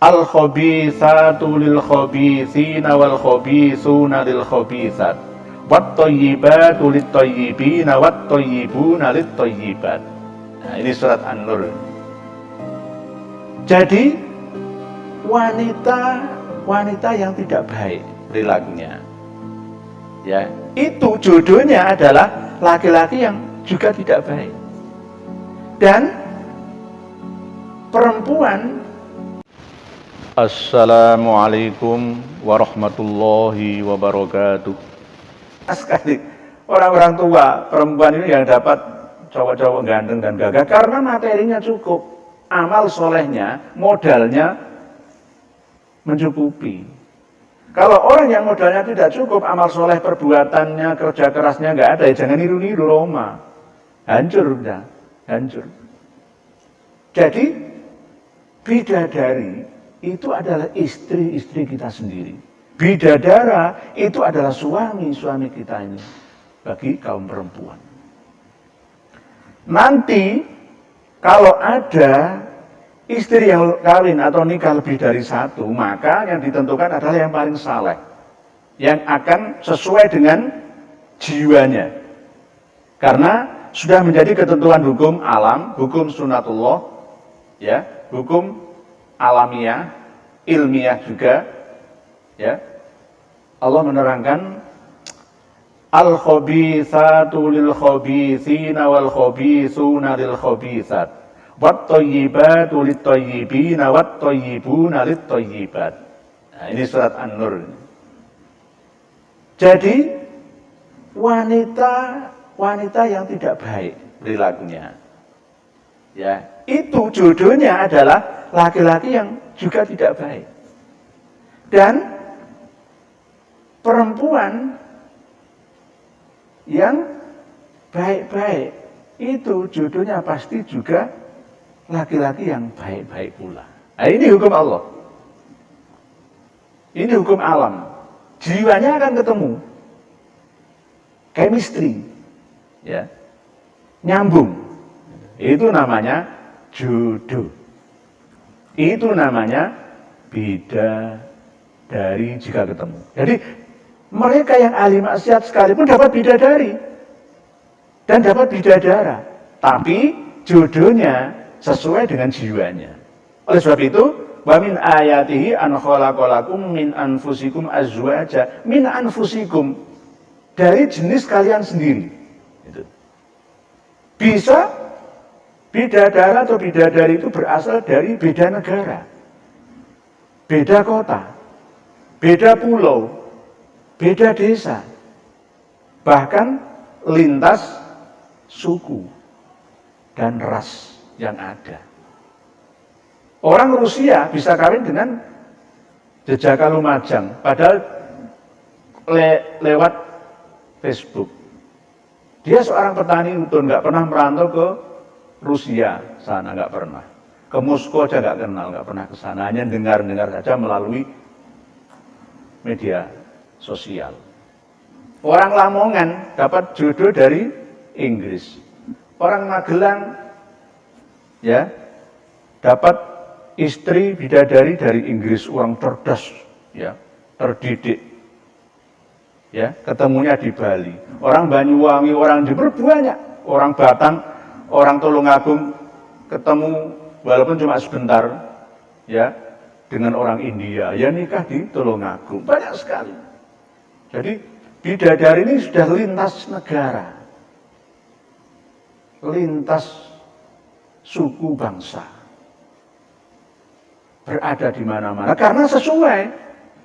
Al-khabithatu lil-khabithina wal-khabithuna lil-khabithat wat-thayyibatu lit-thayyibina wat-thayyibuna lit-thayyibat. Nah, ini surat An-Nur. Jadi wanita yang tidak baik perilakunya, ya, itu jodohnya adalah laki-laki yang juga tidak baik. Dan perempuan. Assalamualaikum warahmatullahi wabarakatuh. Sekali orang-orang tua perempuan ini yang dapat cowok-cowok ganteng dan gagah karena materinya cukup, amal solehnya, modalnya mencukupi. Kalau orang yang modalnya tidak cukup, amal soleh perbuatannya, kerja kerasnya nggak ada, ya jangan niru-niru Roma, hancur udah, hancur. Jadi bidadari itu adalah istri-istri kita sendiri. Bidadara itu adalah suami-suami kita ini bagi kaum perempuan. Nanti kalau ada istri yang kawin atau nikah lebih dari satu, maka yang ditentukan adalah yang paling saleh, yang akan sesuai dengan jiwanya. Karena sudah menjadi ketentuan hukum alam, hukum sunatullah, ya, hukum alamiah, ilmiah juga, ya. Allah menerangkan al-khabithatu lil-khabithina wal-khabithuna lil-khabithat wat-thayyibatu lit-thayyibina wat-thayyibuna lit-thayyibat. Nah, ini surat An-Nur. Jadi wanita yang tidak baik perilakunya, ya, itu jodohnya adalah laki-laki yang juga tidak baik. Dan perempuan yang baik-baik itu jodohnya pasti juga laki-laki yang baik-baik pula. Nah, ini hukum Allah. Ini hukum alam. Jiwanya akan ketemu. Chemistry, ya, nyambung. Itu namanya jodoh. Itu namanya bidadari jika ketemu. Jadi mereka yang ahli maksiat sekalipun dapat bidadari dan dapat bidadara, tapi jodohnya sesuai dengan jiwanya. Oleh sebab itu, wa min ayatihi an khalaqalakum min anfusikum azwaja, min anfusikum, dari jenis kalian sendiri. Itu. Bisa bidadara atau bidadari itu berasal dari beda negara, beda kota, beda pulau, beda desa, bahkan lintas suku dan ras yang ada. Orang Rusia bisa kawin dengan Jejaka Lumajang, padahal lewat Facebook. Dia seorang petani utun, nggak pernah merantau ke Rusia sana, nggak pernah. Ke Moskow aja nggak kenal, nggak pernah ke sana, hanya dengar-dengar saja melalui media sosial. Orang Lamongan dapat jodoh dari Inggris. Orang Magelang, ya, dapat istri bidadari dari Inggris, orang cerdas, ya, terdidik, ya, ketemunya di Bali. Orang Banyuwangi, orang Jember banyak, orang Batang, orang Tulungagung ketemu walaupun cuma sebentar, ya, dengan orang India, ya nikah di Tulungagung, banyak sekali. Jadi bidadari ini sudah lintas negara, lintas suku bangsa, berada di mana-mana karena sesuai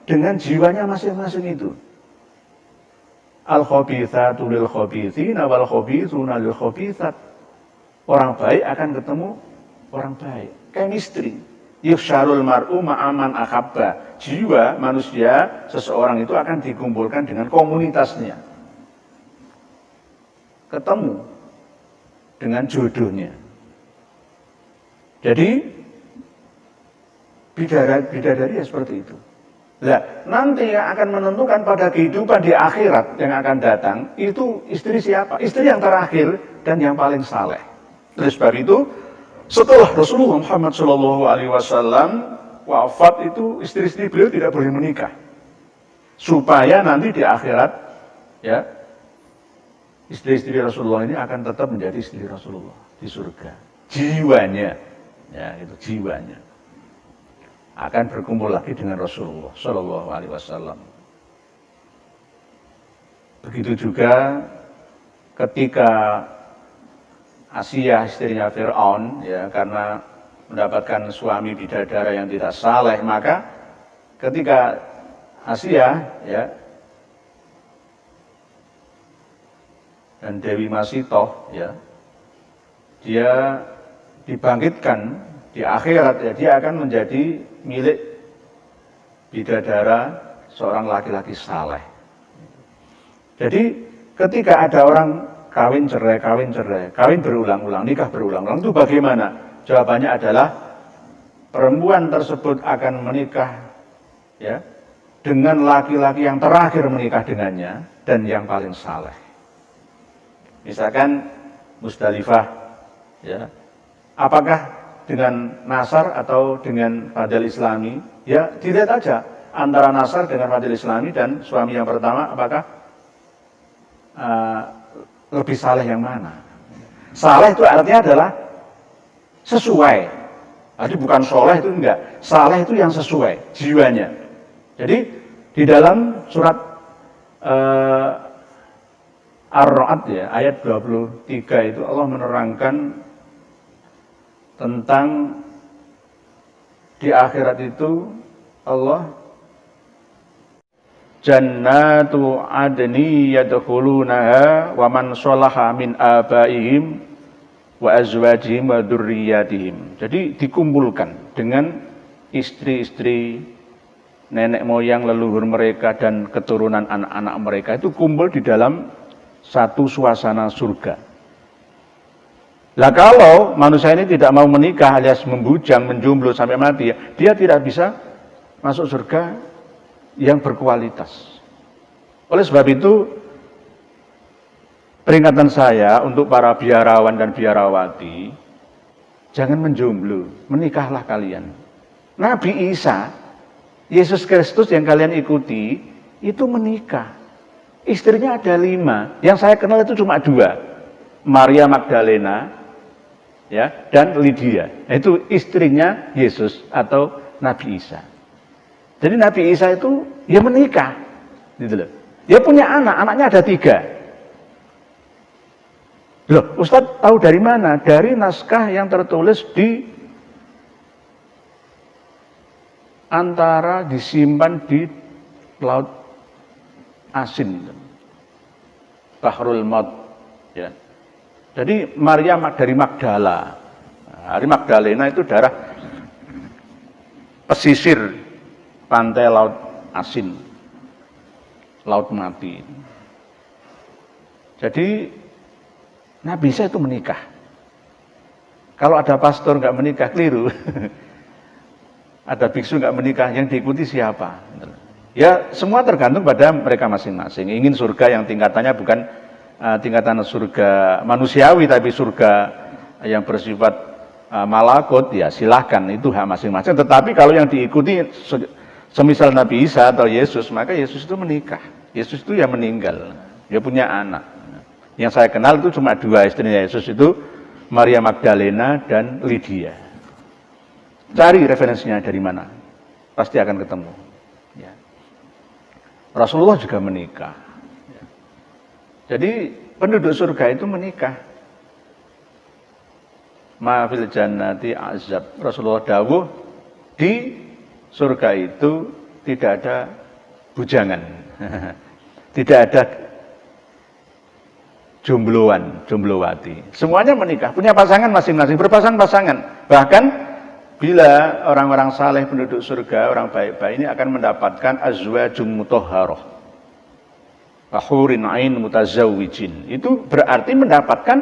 dengan jiwanya masing-masing itu. Al-khabithatu lil-khabithina wal-khabithuna lil-khabithat. Orang baik akan ketemu orang baik. Chemistry. Yuhsyarul mar'u ma'aman akhabba. Jiwa manusia, seseorang itu akan dikumpulkan dengan komunitasnya. Ketemu dengan jodohnya. Jadi bidadari ya seperti itu. Nah, nanti yang akan menentukan pada kehidupan di akhirat yang akan datang, itu istri siapa? Istri yang terakhir dan yang paling saleh. Oleh sebab itu, setelah Rasulullah Muhammad SAW wafat itu istri-istri beliau tidak boleh menikah. Supaya nanti di akhirat, ya, istri-istri Rasulullah ini akan tetap menjadi istri Rasulullah di surga. Jiwanya, ya itu jiwanya akan berkumpul lagi dengan Rasulullah Shallallahu Alaihi Wasallam. Begitu juga ketika Asia istrinya Fir'aun, ya, karena mendapatkan suami bidadara yang tidak saleh, maka ketika Asia, ya, dan Dewi Masitoh, ya, dia dibangkitkan di akhirat, ya, dia akan menjadi milik bidadara seorang laki-laki saleh. Jadi ketika ada orang kawin cerai, kawin berulang-ulang, nikah berulang-ulang, itu bagaimana? Jawabannya adalah perempuan tersebut akan menikah, ya, dengan laki-laki yang terakhir menikah dengannya dan yang paling saleh. Misalkan Musdalifah, ya, apakah dengan nasar atau dengan fadil islami? Ya, dilihat aja antara nasar dengan fadil islami dan suami yang pertama, apakah lebih saleh yang mana? Saleh itu artinya adalah sesuai. Jadi bukan soleh itu enggak. Saleh itu yang sesuai jiwanya. Jadi di dalam surat Ar-Ra'd, ya, ayat 23 itu Allah menerangkan tentang di akhirat itu Allah jannatu adni yadkhulunaha wa man sholaha min abaihim wa azwajihim wa dzurriyyatihim. Jadi dikumpulkan dengan istri-istri, nenek moyang leluhur mereka dan keturunan anak-anak mereka, itu kumpul di dalam satu suasana surga. Lah kalau manusia ini tidak mau menikah alias membujang, menjomblo sampai mati, ya, dia tidak bisa masuk surga yang berkualitas. Oleh sebab itu, peringatan saya untuk para biarawan dan biarawati, jangan menjomblo, menikahlah kalian. Nabi Isa, Yesus Kristus yang kalian ikuti, itu menikah. Istrinya ada 5, yang saya kenal itu cuma 2, Maria Magdalena, ya, dan Lydia. Itu istrinya Yesus atau Nabi Isa. Jadi Nabi Isa itu ya menikah, gitu loh. Dia punya anak, anaknya ada 3. Loh, Ustadz tahu dari mana? Dari naskah yang tertulis di antara disimpan di laut asin, Bahrul Maut, ya. Jadi Maria dari Magdala, dari Magdalena itu daerah pesisir pantai laut asin, laut mati. Jadi Nabi Isa itu menikah. Kalau ada pastor nggak menikah, keliru. Ada biksu nggak menikah, yang diikuti siapa? Ya semua tergantung pada mereka masing-masing. Ingin surga yang tingkatannya bukan tingkatan surga manusiawi, tapi surga yang bersifat malakut, ya silahkan, itu hak masing-masing. Tetapi kalau yang diikuti semisal Nabi Isa atau Yesus, maka Yesus itu menikah. Yesus itu ya meninggal, dia punya anak. Yang saya kenal itu cuma 2 istrinya Yesus, itu Maria Magdalena dan Lydia. Cari referensinya dari mana, pasti akan ketemu. Ya. Rasulullah juga menikah. Ya. Jadi penduduk surga itu menikah. Ma fil jannati azab. Rasulullah dawuh, di surga itu tidak ada bujangan, tidak ada jomblowati. Semuanya menikah, punya pasangan masing-masing, berpasang-pasangan. Bahkan bila orang-orang saleh penduduk surga, orang baik-baik ini akan mendapatkan azwajum mutahharah, hurin ain mutazawwijin. Itu berarti mendapatkan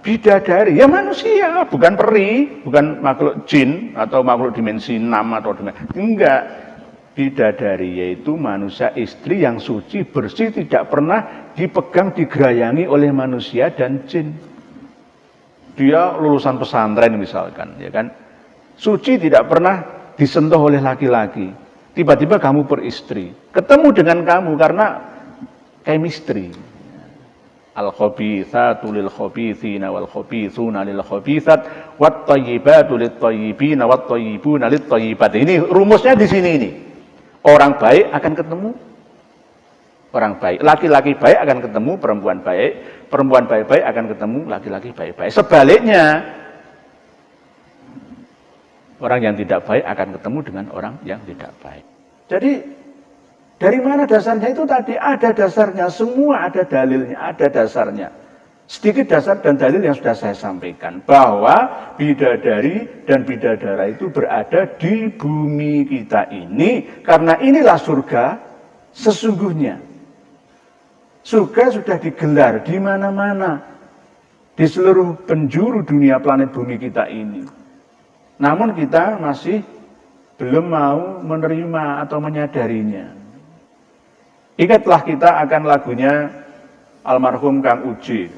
bidadari, ya manusia, bukan peri, bukan makhluk jin atau makhluk dimensi 6 atau dimensi, enggak. Bidadari yaitu manusia istri yang suci, bersih, tidak pernah dipegang, digerayangi oleh manusia dan jin. Dia lulusan pesantren misalkan, ya kan, suci, tidak pernah disentuh oleh laki-laki. Tiba-tiba kamu beristri. Ketemu dengan kamu karena chemistry. Al-khabithatu lil-khabithina wal-khabithuna lil-khabithat wat-thayyibatu lit-thayyibina wat-thayyibuna lit-thayyibat. Ini rumusnya di sini ini. Orang baik akan ketemu orang baik. Laki-laki baik akan ketemu perempuan baik. Perempuan baik-baik akan ketemu laki-laki baik-baik. Sebaliknya, orang yang tidak baik akan ketemu dengan orang yang tidak baik. Jadi, dari mana dasarnya itu tadi? Ada dasarnya, semua ada dalilnya, ada dasarnya. Sedikit dasar dan dalil yang sudah saya sampaikan. Bahwa bidadari dan bidadara itu berada di bumi kita ini. Karena inilah surga sesungguhnya. Surga sudah digelar di mana-mana. Di seluruh penjuru dunia planet bumi kita ini. Namun kita masih belum mau menerima atau menyadarinya. Ingatlah kita akan lagunya almarhum Kang Uji,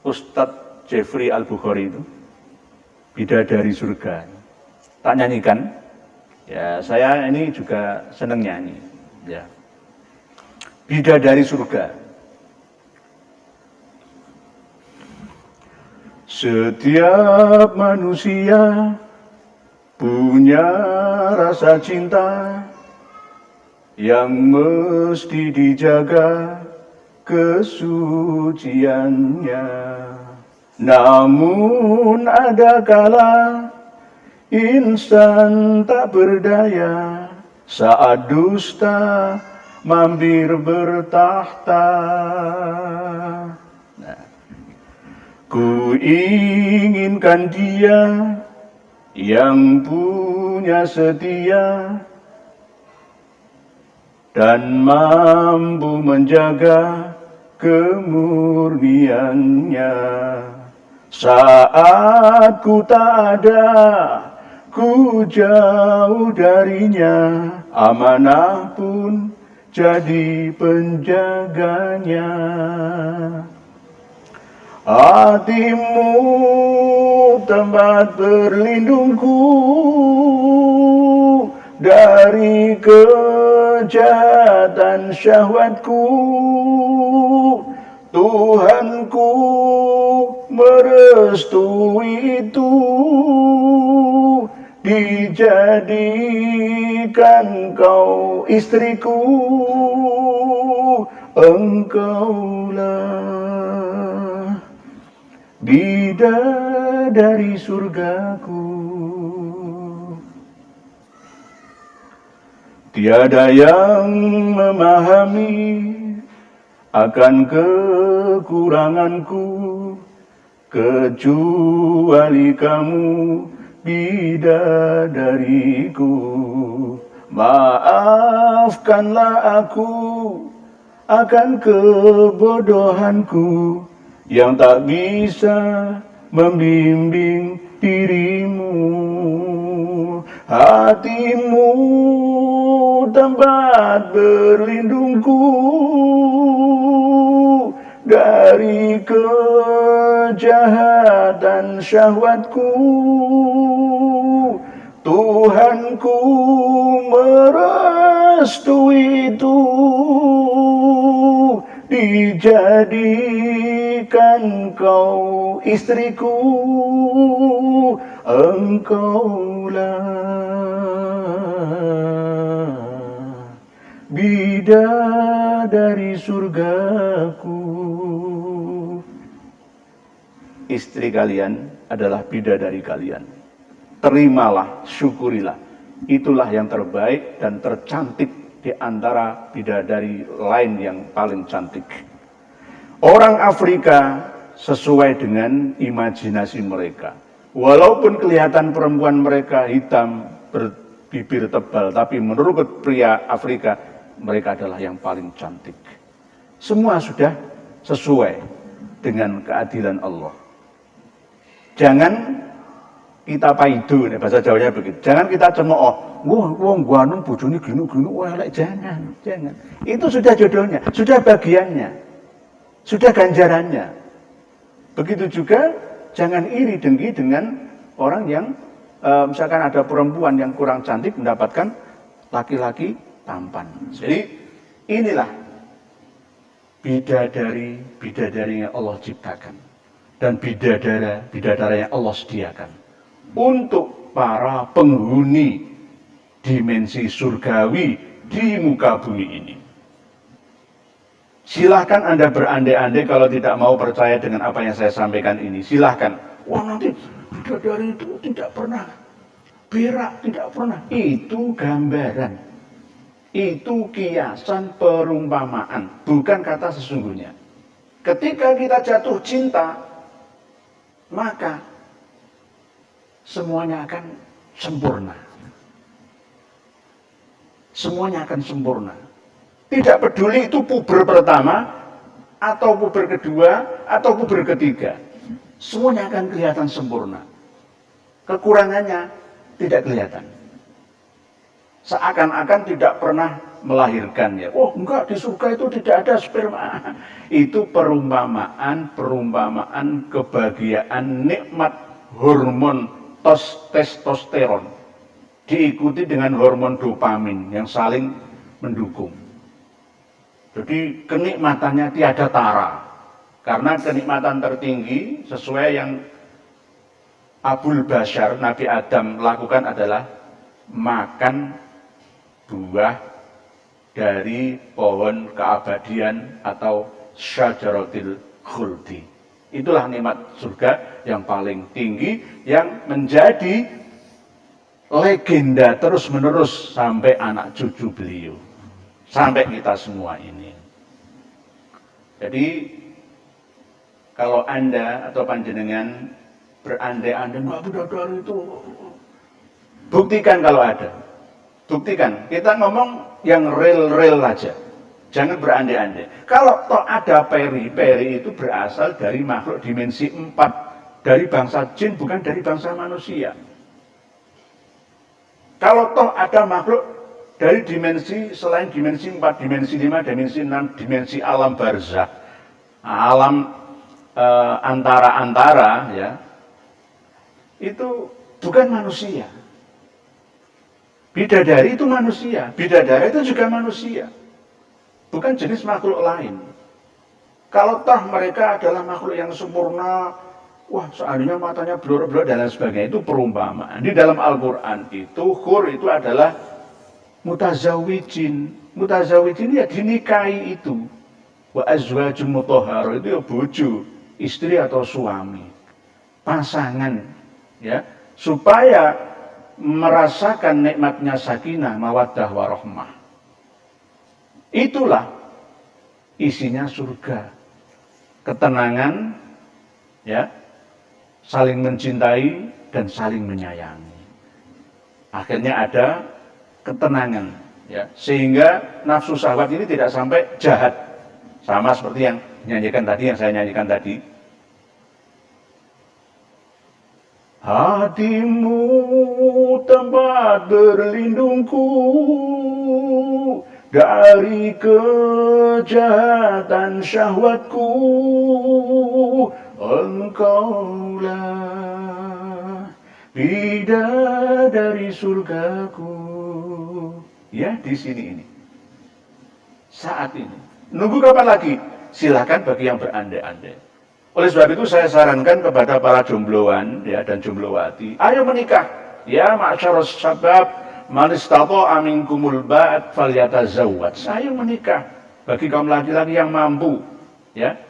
Ustadz Jeffrey Al-Bukhari itu, Bidadari Surga. Tak nyanyikan? Ya, saya ini juga senang nyanyi. Ya. Bidadari Surga. Setiap manusia punya rasa cinta yang mesti dijaga kesuciannya. Namun ada kala insan tak berdaya saat dusta mampir bertahta. Ku inginkan dia yang punya setia dan mampu menjaga kemurniannya. Saat ku tak ada, ku jauh darinya, amanah pun jadi penjaganya. Hatimu tempat berlindungku dari kejahatan syahwatku. Tuhanku merestui itu, dijadikan kau istriku. Engkaulah bidadari surgaku. Tiada yang memahami akan kekuranganku kecuali kamu, bidadariku. Maafkanlah aku akan kebodohanku yang tak bisa membimbing dirimu. Hatimu tempat berlindungku dari kejahatan syahwatku. Tuhanku merestui itu, dijadikan kau istriku. Engkaulah bidadari surgaku. Istri kalian adalah bidadari kalian. Terimalah, syukurilah. Itulah yang terbaik dan tercantik di antara bidadari lain yang paling cantik. Orang Afrika sesuai dengan imajinasi mereka. Walaupun kelihatan perempuan mereka hitam, berbibir tebal, tapi menurut pria Afrika, mereka adalah yang paling cantik. Semua sudah sesuai dengan keadilan Allah. Jangan kita paidu, bahasa Jawanya begitu. Jangan kita cemooh, wong guanung bojone gini-gini, wah elek, jangan. Itu sudah jodohnya, sudah bagiannya, sudah ganjarannya. Begitu juga jangan iri dengki dengan orang yang misalkan ada perempuan yang kurang cantik mendapatkan laki-laki tampan. Jadi inilah bidadari yang Allah ciptakan dan bidadara yang Allah sediakan untuk para penghuni dimensi surgawi di muka bumi ini. Silahkan Anda berandai-andai kalau tidak mau percaya dengan apa yang saya sampaikan ini. Silahkan. Wah, nanti bidadari itu tidak pernah berak, tidak pernah. Itu gambaran. Itu kiasan, perumpamaan. Bukan kata sesungguhnya. Ketika kita jatuh cinta, maka semuanya akan sempurna. Semuanya akan sempurna. Tidak peduli itu puber pertama, atau puber kedua, atau puber ketiga. Semuanya akan kelihatan sempurna. Kekurangannya tidak kelihatan. Seakan-akan tidak pernah melahirkannya. Oh enggak, di surga itu tidak ada sperma. Itu perumpamaan kebahagiaan nikmat hormon testosteron. Diikuti dengan hormon dopamin yang saling mendukung. Jadi kenikmatannya tiada tara. Karena kenikmatan tertinggi sesuai yang Abul Bashar, Nabi Adam lakukan adalah makan buah dari pohon keabadian atau syajaratil khuldi. Itulah nikmat surga yang paling tinggi yang menjadi legenda terus-menerus sampai anak cucu beliau. Sampai kita semua ini. Jadi kalau Anda atau panjenengan berandai-andai nggak bidadari itu, buktikan kalau ada. Buktikan. Kita ngomong yang real aja. Jangan berandai-andai. Kalau toh ada peri itu berasal dari makhluk dimensi 4, dari bangsa jin, bukan dari bangsa manusia. Kalau toh ada makhluk dari dimensi selain dimensi 4, dimensi 5, dimensi 6, dimensi alam barzakh, alam antara-antara, ya, itu bukan manusia. Bidadari itu manusia, bidadari itu juga manusia, bukan jenis makhluk lain. Kalau toh mereka adalah makhluk yang sempurna, wah seandainya matanya blur-blur dan lain sebagainya, itu perumpamaan. Di dalam Al-Quran itu hur itu adalah mutazawijin. Mutazawijin ya dinikahi itu. Wa azwajum mutahhar itu ya bojo, istri atau suami, pasangan, ya, supaya merasakan nikmatnya sakinah, mawaddah warahmah. Itulah isinya surga. Ketenangan, ya, saling mencintai dan saling menyayangi. Akhirnya ada ketenangan, ya, sehingga nafsu syahwat ini tidak sampai jahat, sama seperti yang saya nyanyikan tadi. Hatimu tempat berlindungku dari kejahatan syahwatku, engkaulah bidadari surgaku. Ya, di sini ini. Saat ini. Nunggu kapan lagi? Silakan bagi yang berandai-andai. Oleh sebab itu saya sarankan kepada para jombloan, ya, dan jomblowati, ayo menikah. Ya, ma'syarus syabab, man istata'a minkumul ba'at falyatazawwaj. Ayo menikah. Bagi kaum laki-laki yang mampu, ya,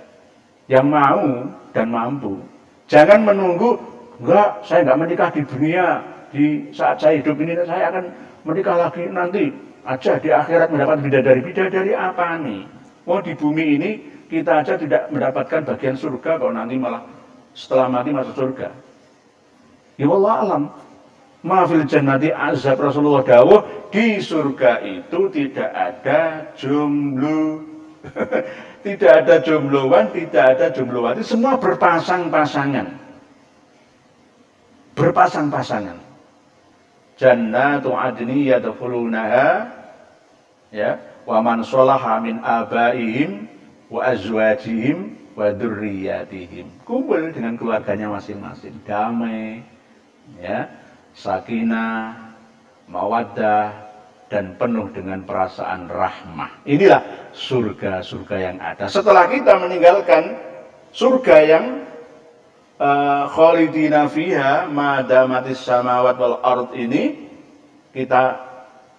yang mau dan mampu. Jangan menunggu, enggak, saya enggak menikah di dunia, di saat saya hidup ini saya akan menikah lagi nanti aja di akhirat mendapat bidadari. Bidadari apa nih? Oh, di bumi ini kita aja tidak mendapatkan bagian surga, kalau nanti malah setelah mati masuk surga. Ya Allah alam. Mafil jannati azab, Rasulullah dawuh, di surga itu tidak ada jomblo. Tidak ada jombloan, tidak ada jomblowati, semua berpasang-pasangan. Berpasang-pasangan. Jannatu adni yadkhulunaha, ya, wa man sholaha min abaihim wa azwajihim wa dzurriyyatihim. Kumpul dengan keluarganya masing-masing, damai, ya. sakinah, mawaddah, dan penuh dengan perasaan rahmah. Inilah surga-surga yang ada. Setelah kita meninggalkan surga yang khalidina fiha madamatis samawat wal ard ini, kita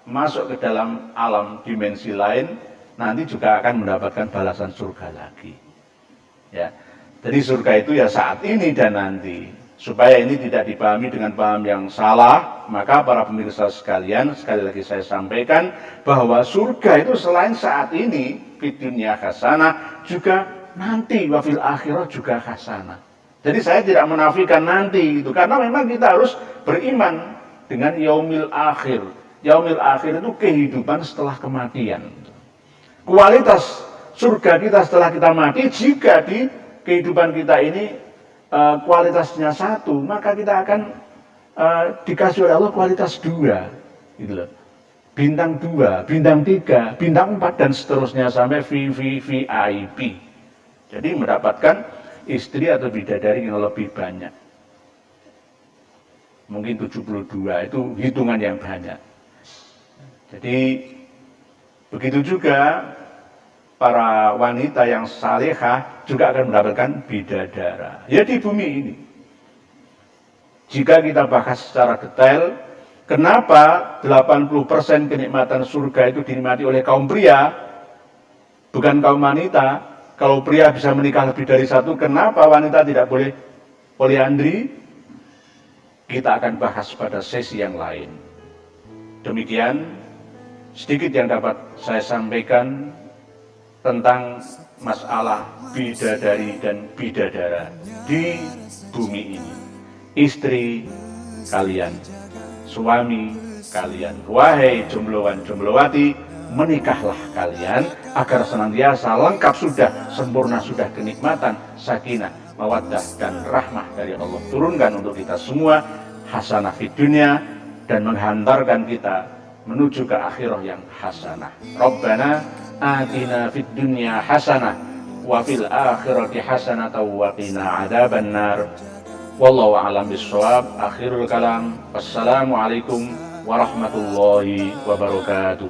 masuk ke dalam alam dimensi lain, nanti juga akan mendapatkan balasan surga lagi. Ya. Jadi surga itu ya saat ini dan nanti. Supaya ini tidak dipahami dengan paham yang salah, maka para pemirsa sekalian, sekali lagi saya sampaikan bahwa surga itu selain saat ini di dunia hasanah, juga nanti wafil akhirah juga hasanah. Jadi saya tidak menafikan nanti itu, karena memang kita harus beriman dengan yaumil akhir. Yaumil akhir itu kehidupan setelah kematian. Kualitas surga kita setelah kita mati, jika di kehidupan kita ini kualitasnya satu, maka kita akan dikasih oleh Allah kualitas 2, gitu loh. Bintang 2, bintang 3, bintang 4 dan seterusnya sampai VIP. Jadi mendapatkan istri atau bidadari yang lebih banyak. Mungkin 72, itu hitungan yang banyak. Jadi begitu juga para wanita yang salehah juga akan mendapatkan bidadara. Ya di bumi ini. Jika kita bahas secara detail, kenapa 80% kenikmatan surga itu dinikmati oleh kaum pria, bukan kaum wanita? Kalau pria bisa menikah lebih dari satu, kenapa wanita tidak boleh poliandri? Kita akan bahas pada sesi yang lain. Demikian sedikit yang dapat saya sampaikan tentang masalah bidadari dan bidadara di bumi ini. Istri kalian, suami kalian, wahai jombloan jomblowati, menikahlah kalian agar senantiasa lengkap sudah, sempurna sudah kenikmatan, sakinah, mawaddah dan rahmah dari Allah turunkan untuk kita semua, hasanah fid dunya, dan menghantarkan kita menuju ke akhirah yang hasanah. Rabbana atina fid dunya hasanah wa fil akhirati hasanah wa qina adzabannar. Wallahu a'lam bissawab. Akhirul kalam. Wassalamualaikum warahmatullahi wabarakatuh.